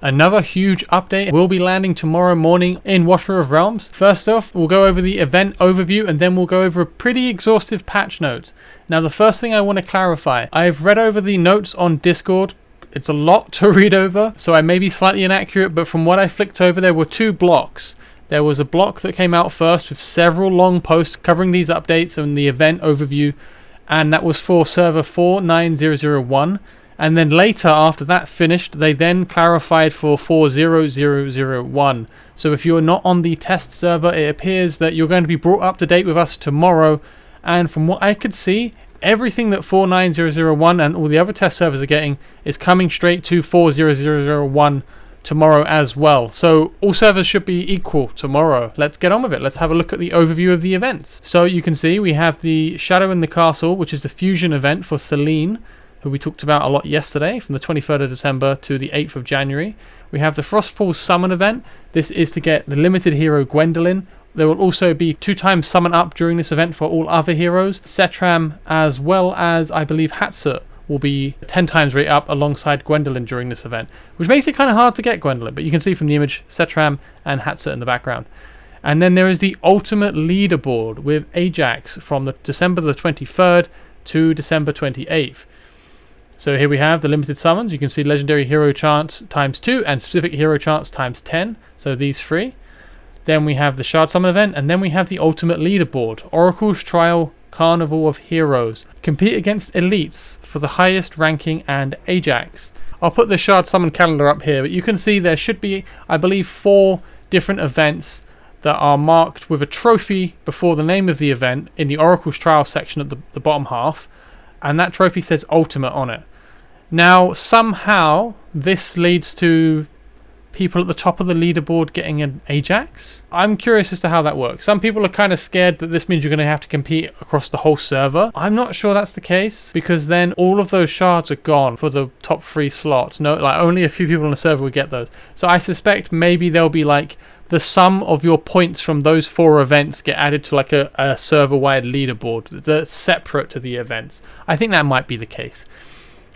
Another huge update will be landing tomorrow morning in Watcher of Realms. First off, we'll go over the event overview and then we'll go over a pretty exhaustive patch notes. Now the first thing I want to clarify, I've read over the notes on Discord. It's a lot to read over, so I may be slightly inaccurate, but from what I flicked over, there were two blocks. There was a block that came out first with several long posts covering these updates and the event overview, and that was for server 49001. And then later, after that finished, they then clarified for 40001. So if you're not on the test server, it appears that you're going to be brought up to date with us tomorrow. And from what I could see, everything that 49001 and all the other test servers are getting is coming straight to 40001 tomorrow as well. So all servers should be equal tomorrow. Let's get on with it. Let's have a look at the overview of the events. So you can see we have the Shadow in the Castle, which is the fusion event for Selene, who we talked about a lot yesterday, from the 23rd of December to the 8th of January. We have the Frostfall Summon event. This is to get the limited hero Gwendolyn. There will also be 2 times summon up during this event for all other heroes. Setram, as well as, I believe, Hatsut will be 10 times rate up alongside Gwendolyn during this event, which makes it kind of hard to get Gwendolyn, but you can see from the image Setram and Hatsut in the background. And then there is the ultimate leaderboard with Ajax from the December the 23rd to December 28th. So here we have the limited summons. You can see legendary hero chance times 2 and specific hero chance times 10. So these 3. Then we have the shard summon event, and then we have the ultimate leaderboard, Oracle's Trial Carnival of Heroes. Compete against elites for the highest ranking and Ajax. I'll put the shard summon calendar up here, but you can see there should be, I believe, 4 different events that are marked with a trophy before the name of the event in the Oracle's Trial section at the bottom half. And that trophy says Ultimate on it. Now, somehow, this leads to people at the top of the leaderboard getting an Ajax. I'm curious as to how that works. Some people are kind of scared that this means you're going to have to compete across the whole server. I'm not sure that's the case, because then all of those shards are gone for the top 3 slots. No, like only a few people on the server will get those. So I suspect maybe there'll be like the sum of your points from those 4 events get added to like a server-wide leaderboard that's separate to the events. I think that might be the case.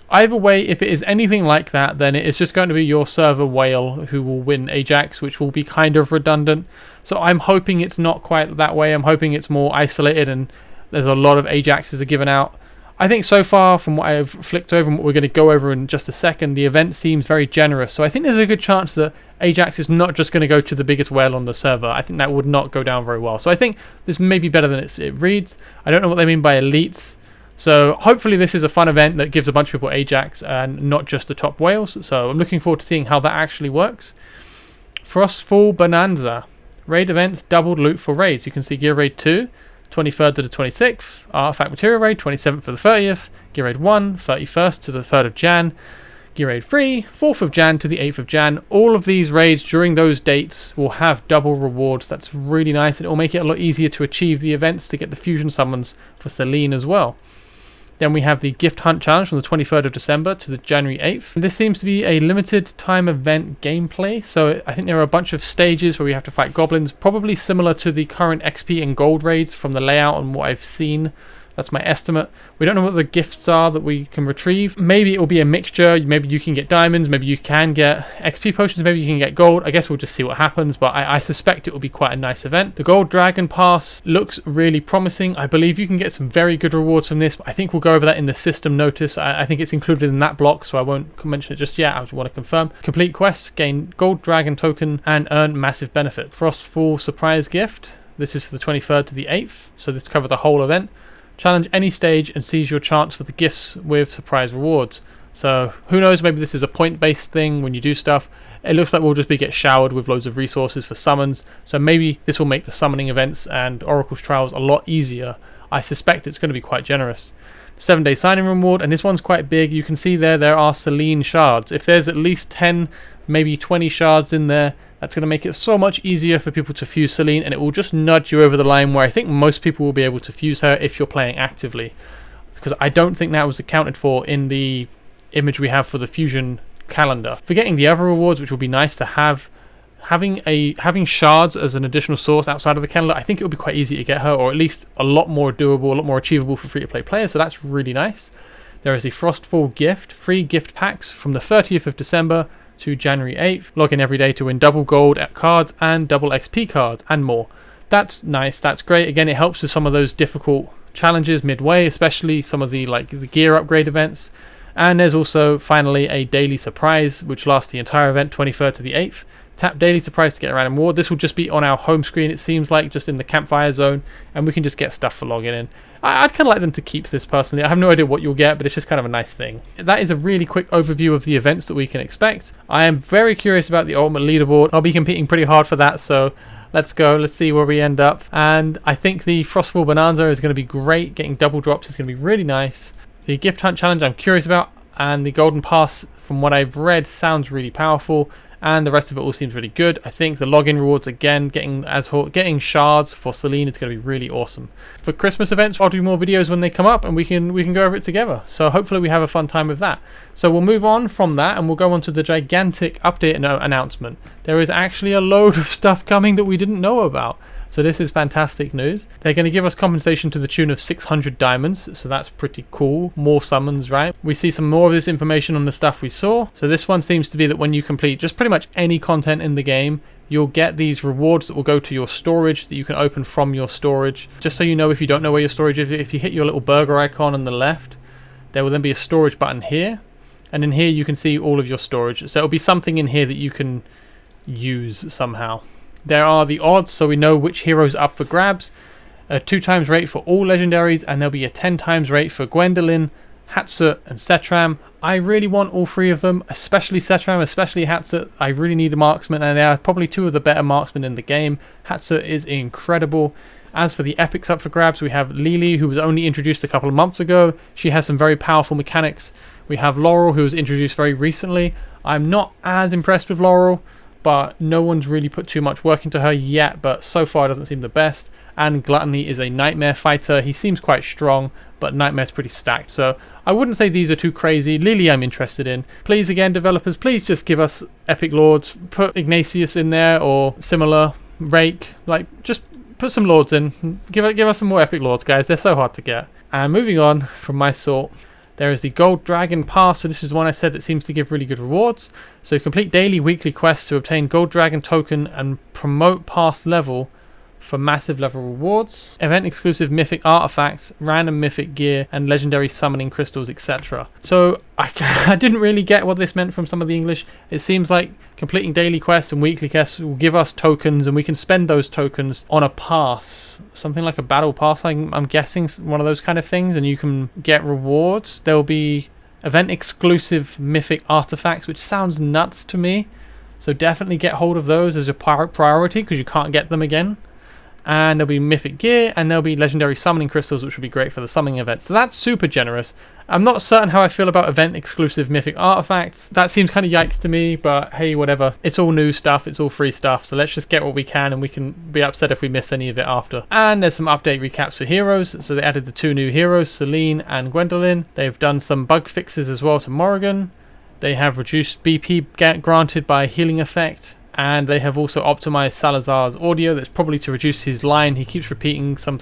Either way, if it is anything like that, then it is just going to be your server whale who will win Ajax, which will be kind of redundant. So I'm hoping it's not quite that way. I'm hoping it's more isolated and there's a lot of Ajaxes are given out. I think so far, from what I've flicked over and what we're going to go over in just a second, the event seems very generous. So I think there's a good chance that Ajax is not just going to go to the biggest whale on the server. I think that would not go down very well. So I think this may be better than it reads. I don't know what they mean by elites. So hopefully this is a fun event that gives a bunch of people Ajax and not just the top whales. So I'm looking forward to seeing how that actually works. Frostfall Bonanza. Raid events, doubled loot for raids. You can see Gear Raid 2. 23rd to the 26th, Artifact Material Raid, 27th for the 30th, Gear Raid 1, 31st to the 3rd of Jan, Gear Raid 3, 4th of Jan to the 8th of Jan. All of these raids during those dates will have double rewards. That's really nice, and it will make it a lot easier to achieve the events to get the fusion summons for Selene as well. Then we have the Gift Hunt Challenge from the 23rd of December to the January 8th. This seems to be a limited time event gameplay, so I think there are a bunch of stages where we have to fight goblins, probably similar to the current XP and gold raids from the layout and what I've seen. That's my estimate. We don't know what the gifts are that we can retrieve. Maybe it will be a mixture. Maybe you can get diamonds. Maybe you can get XP potions. Maybe you can get gold. I guess we'll just see what happens, but I suspect it will be quite a nice event. The Gold Dragon Pass looks really promising. I believe you can get some very good rewards from this, but I think we'll go over that in the system notice. I think it's included in that block, so I won't mention it just yet. I just want to confirm. Complete quests, gain Gold Dragon token, and earn massive benefit. Frostfall Surprise Gift. This is for the 23rd to the 8th, so this covers the whole event. Challenge any stage and seize your chance for the gifts with surprise rewards. So who knows, maybe this is a point-based thing when you do stuff. It looks like we'll just get showered with loads of resources for summons. So maybe this will make the summoning events and Oracle's Trials a lot easier. I suspect it's going to be quite generous. 7-day signing reward, and this one's quite big. You can see there are Selene shards. If there's at least 10, maybe 20 shards in there, that's going to make it so much easier for people to fuse Selene, and it will just nudge you over the line where I think most people will be able to fuse her if you're playing actively. Because I don't think that was accounted for in the image we have for the fusion calendar. Forgetting the other rewards, which will be nice to have, having shards as an additional source outside of the calendar, I think it will be quite easy to get her, or at least a lot more doable, a lot more achievable for free-to-play players, so that's really nice. There is a Frostfall gift, free gift packs from the 30th of December to January 8th. Log in every day to win double gold cards and double XP cards and more. That's nice, that's great. Again, it helps with some of those difficult challenges midway, especially some of the the gear upgrade events. And there's also finally a daily surprise which lasts the entire event, 23rd to the 8th. Tap daily surprise to get a random reward. This will just be on our home screen, it seems like, just in the campfire zone, and we can just get stuff for logging in. I'd kind of like them to keep this personally. I have no idea what you'll get, but it's just kind of a nice thing. That is a really quick overview of the events that we can expect. I am very curious about the ultimate leaderboard. I'll be competing pretty hard for that, so let's go. Let's see where we end up. And I think the Frostfall Bonanza is going to be great. Getting double drops is going to be really nice. The gift hunt challenge I'm curious about, and the golden pass, from what I've read, sounds really powerful. And the rest of it all seems really good. I think the login rewards, again, getting shards for Celine is going to be really awesome. For Christmas events, I'll do more videos when they come up, and we can go over it together. So hopefully we have a fun time with that. So we'll move on from that, and we'll go on to the gigantic update announcement. There is actually a load of stuff coming that we didn't know about. So this is fantastic news. They're going to give us compensation to the tune of 600 diamonds, so that's pretty cool. More summons, right? We see some more of this information on the stuff we saw. So this one seems to be that when you complete just pretty much any content in the game, you'll get these rewards that will go to your storage that you can open from your storage. Just so you know, if you don't know where your storage is, if you hit your little burger icon on the left, there will then be a storage button here. And in here you can see all of your storage. So it'll be something in here that you can use somehow. There are the odds, so we know which heroes are up for grabs. A 2x rate for all legendaries, and there'll be a 10x rate for Gwendolyn, Hatsut, and Setram. I really want all three of them, especially Setram, especially Hatsut. I really need a marksman, and they are probably two of the better marksmen in the game. Hatsut is incredible. As for the epics up for grabs, we have Lily, who was only introduced a couple of months ago. She has some very powerful mechanics. We have Laurel, who was introduced very recently. I'm not as impressed with Laurel, but no one's really put too much work into her yet, but so far it doesn't seem the best. And Gluttony is a Nightmare fighter. He seems quite strong, but Nightmare's pretty stacked, so I wouldn't say these are too crazy. Lily I'm interested in. Please, again, developers, please just give us Epic Lords. Put Ignatius in there, or similar, Rake, just put some Lords in. Give us some more Epic Lords, guys. They're so hard to get. And moving on from my sort, there is the Gold Dragon Pass. So this is the one I said that seems to give really good rewards. So complete daily, weekly quests to obtain Gold Dragon token and promote past level for massive level rewards. Event exclusive mythic artifacts, random mythic gear, and legendary summoning crystals, etc. So I didn't really get what this meant from some of the English. It seems like completing daily quests and weekly quests will give us tokens, and we can spend those tokens on a pass. Something like a battle pass, I'm guessing, one of those kind of things, and you can get rewards. There will be event exclusive mythic artifacts, which sounds nuts to me. So definitely get hold of those as a priority, because you can't get them again. And there'll be mythic gear, and there'll be legendary summoning crystals, which will be great for the summoning event. So that's super generous. I'm not certain how I feel about event exclusive mythic artifacts. That seems kind of yikes to me, but hey, whatever. It's all new stuff, it's all free stuff, so let's just get what we can, and we can be upset if we miss any of it after. And there's some update recaps for heroes. So they added the 2 new heroes, Celine and Gwendolyn. They've done some bug fixes as well to Morrigan. They have reduced BP granted by healing effect. And they have also optimized Salazar's audio. That's probably to reduce his line. He keeps repeating some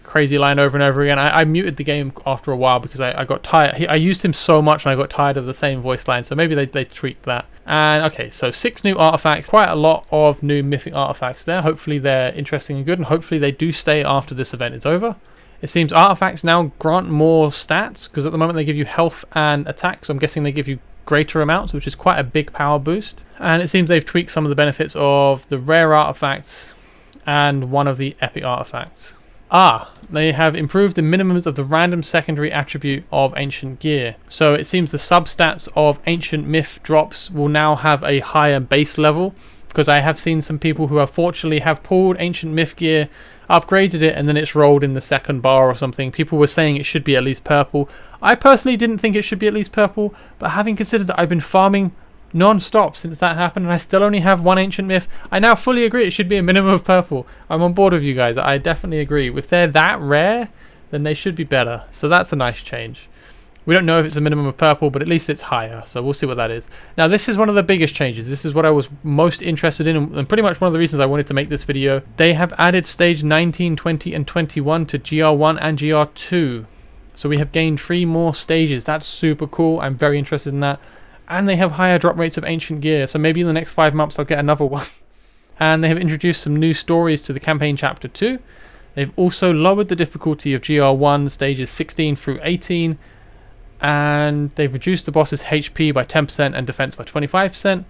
crazy line over and over again. I muted the game after a while because I got tired. I used him so much and I got tired of the same voice line. So maybe they tweaked that. And okay, so 6 new artifacts. Quite a lot of new mythic artifacts there. Hopefully they're interesting and good, and hopefully they do stay after this event is over. It seems artifacts now grant more stats, because at the moment they give you health and attack. So I'm guessing they give you greater amounts, which is quite a big power boost. And it seems they've tweaked some of the benefits of the rare artifacts and one of the epic artifacts. They have improved the minimums of the random secondary attribute of ancient gear. So it seems the substats of ancient myth drops will now have a higher base level, because I have seen some people who unfortunately have pulled ancient myth gear, upgraded it, and then it's rolled in the second bar or something. People were saying it should be at least purple. I personally didn't think it should be at least purple, but having considered that I've been farming non-stop since that happened, and I still only have 1 ancient myth, I now fully agree it should be a minimum of purple. I'm on board with you guys. I definitely agree. If they're that rare, then they should be better. So that's a nice change. We don't know if it's a minimum of purple, but at least it's higher, so we'll see what that is. Now, this is one of the biggest changes. This is what I was most interested in, and pretty much one of the reasons I wanted to make this video. They have added stage 19, 20, and 21 to GR1 and GR2. So we have gained 3 more stages. That's super cool. I'm very interested in that. And they have higher drop rates of ancient gear, so maybe in the next 5 months I'll get another one. And they have introduced some new stories to the campaign chapter 2. They've also lowered the difficulty of GR1 stages 16 through 18. And they've reduced the boss's HP by 10% and defense by 25%.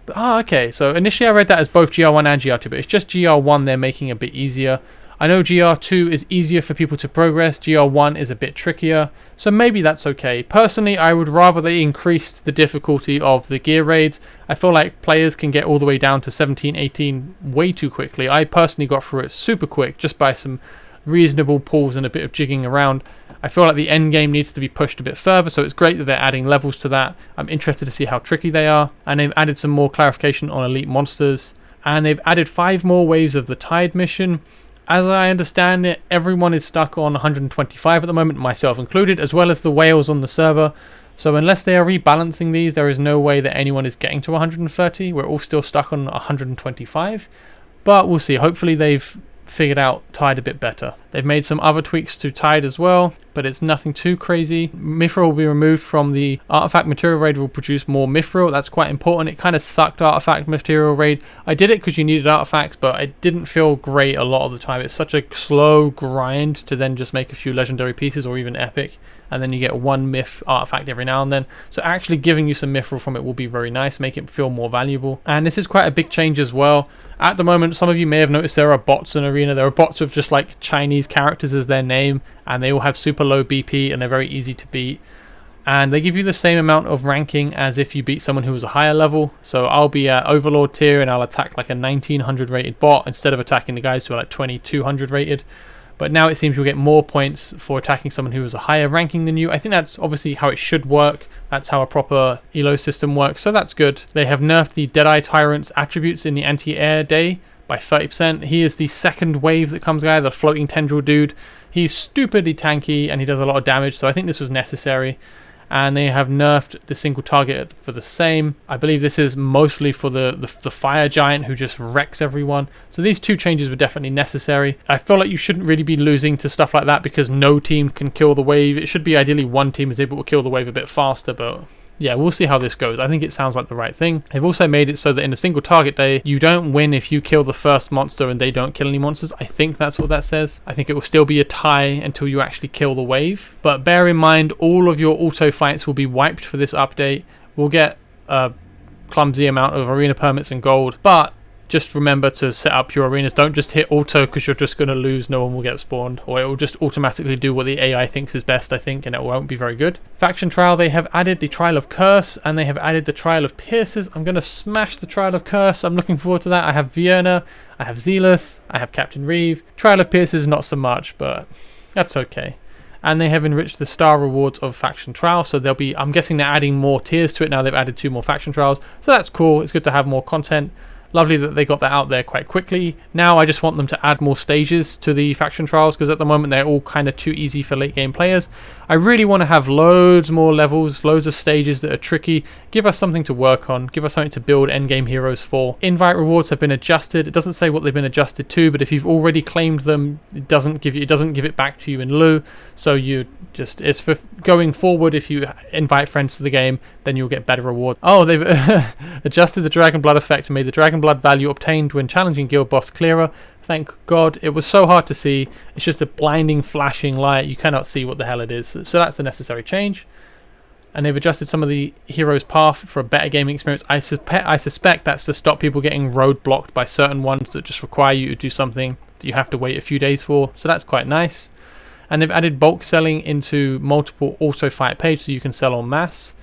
But, okay, so initially I read that as both GR1 and GR2, but it's just GR1 they're making a bit easier. I know GR2 is easier for people to progress, GR1 is a bit trickier, so maybe that's okay. Personally, I would rather they increased the difficulty of the gear raids. I feel like players can get all the way down to 17, 18 way too quickly. I personally got through it super quick just by some reasonable pulls and a bit of jigging around. I feel like the end game needs to be pushed a bit further, so it's great that they're adding levels to that. I'm interested to see how tricky they are, and they've added some more clarification on elite monsters, and they've added 5 more waves of the Tide mission. As I understand it, everyone is stuck on 125 at the moment, myself included, as well as the whales on the server. So unless they are rebalancing these, there is no way that anyone is getting to 130. We're all still stuck on 125. But we'll see. Hopefully they've figured out Tide a bit better. They've made some other tweaks to Tide as well, but it's nothing too crazy. Mithril will be removed from the artifact material raid, will produce more Mithril. That's quite important. It kind of sucked artifact material raid. I did it because you needed artifacts, but it didn't feel great a lot of the time. It's such a slow grind to then just make a few legendary pieces or even epic, and then you get one myth artifact every now and then. So actually giving you some mithril from it will be very nice, make it feel more valuable. And this is quite a big change as well. At the moment, some of you may have noticed there are bots in Arena. There are bots with just like Chinese characters as their name, and they all have super low BP and they're very easy to beat. And they give you the same amount of ranking as if you beat someone who was a higher level. So I'll be at Overlord tier and I'll attack like a 1900 rated bot instead of attacking the guys who are like 2200 rated. But now it seems you'll get more points for attacking someone who is a higher ranking than you. I think that's obviously how it should work. That's how a proper elo system works, so that's good. They have nerfed the Deadeye Tyrant's attributes in the anti-air day by 30%. He is the second wave that comes guy, the floating tendril dude. He's stupidly tanky and he does a lot of damage, so I think this was necessary. And they have nerfed the single target for the same. I believe this is mostly for the fire giant who just wrecks everyone. So these two changes were definitely necessary. I feel like you shouldn't really be losing to stuff like that because no team can kill the wave. It should be ideally one team is able to kill the wave a bit faster, but yeah, we'll see how this goes. I think it sounds like the right thing. They've also made it so that in a single target day, you don't win if you kill the first monster and they don't kill any monsters. I think that's what that says. I think it will still be a tie until you actually kill the wave. But bear in mind, all of your auto fights will be wiped for this update. We'll get a clumsy amount of arena permits and gold, but just remember to set up your arenas. Don't just hit auto because you're just going to lose. No one will get spawned, or it will just automatically do what the AI thinks is best, I think, and it won't be very good. Faction Trial, they have added the Trial of Curse and they have added the Trial of Pierces. I'm going to smash the Trial of Curse. I'm looking forward to that. I have Vienna, I have Zealous, I have Captain Reeve. Trial of Pierces, not so much, but that's okay. And they have enriched the star rewards of Faction Trial, so they'll be, I'm guessing they're adding more tiers to it now. They've added 2 more Faction Trials, so that's cool. It's good to have more content. Lovely that they got that out there quite quickly. Now I just want them to add more stages to the faction trials because at the moment they're all kind of too easy for late game players. I really want to have loads more levels, loads of stages that are tricky. Give us something to work on. Give us something to build endgame heroes for. Invite rewards have been adjusted. It doesn't say what they've been adjusted to, but if you've already claimed them, it doesn't give it back to you in lieu. So it's for going forward. If you invite friends to the game, then you'll get better rewards. Oh, they've adjusted the Dragon Blood effect and made the Dragon Blood value obtained when challenging guild boss clearer. Thank God. It was so hard to see. It's just a blinding flashing light. You cannot see what the hell it is. So that's a necessary change. And they've adjusted some of the hero's path for a better gaming experience. I suspect that's to stop people getting roadblocked by certain ones that just require you to do something that you have to wait a few days for. So that's quite nice. And they've added bulk selling into multiple auto fight pages so you can sell en masse.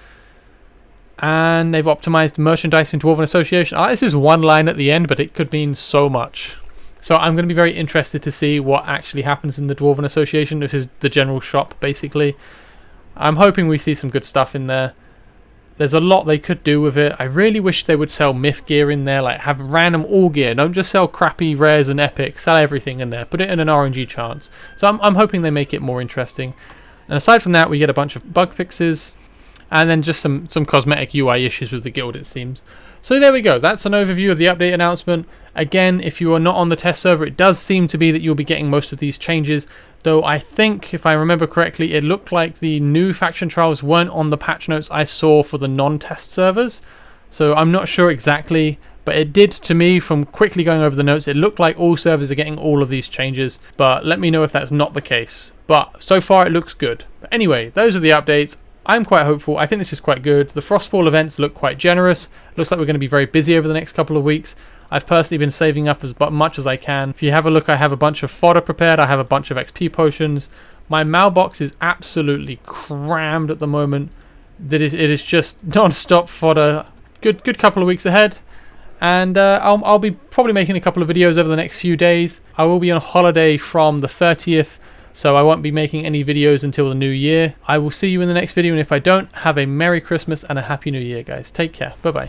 And they've optimized merchandise in Dwarven Association. This is one line at the end, but it could mean so much. So I'm going to be very interested to see what actually happens in the Dwarven Association. This is the general shop, basically. I'm hoping we see some good stuff in there. There's a lot they could do with it. I really wish they would sell myth gear in there, like have random all gear. Don't just sell crappy rares and epics. Sell everything in there. Put it in an RNG chance. So I'm hoping they make it more interesting. And aside from that, we get a bunch of bug fixes. And then just some cosmetic UI issues with the guild, it seems. So there we go, that's an overview of the update announcement. Again, if you are not on the test server, it does seem to be that you'll be getting most of these changes, though I think, if I remember correctly, it looked like the new faction trials weren't on the patch notes I saw for the non-test servers. So I'm not sure exactly, but it did to me, from quickly going over the notes, it looked like all servers are getting all of these changes, but let me know if that's not the case. But so far it looks good. But anyway, those are the updates. I'm quite hopeful. I think this is quite good. The Frostfall events look quite generous. Looks like we're going to be very busy over the next couple of weeks. I've personally been saving up as much as I can. If you have a look, I have a bunch of fodder prepared. I have a bunch of XP potions. My mailbox is absolutely crammed at the moment. It is just non-stop fodder. Good couple of weeks ahead. And I'll be probably making a couple of videos over the next few days. I will be on holiday from the 30th. So I won't be making any videos until the new year. I will see you in the next video, and if I don't, have a Merry Christmas and a Happy New Year, guys. Take care. Bye-bye.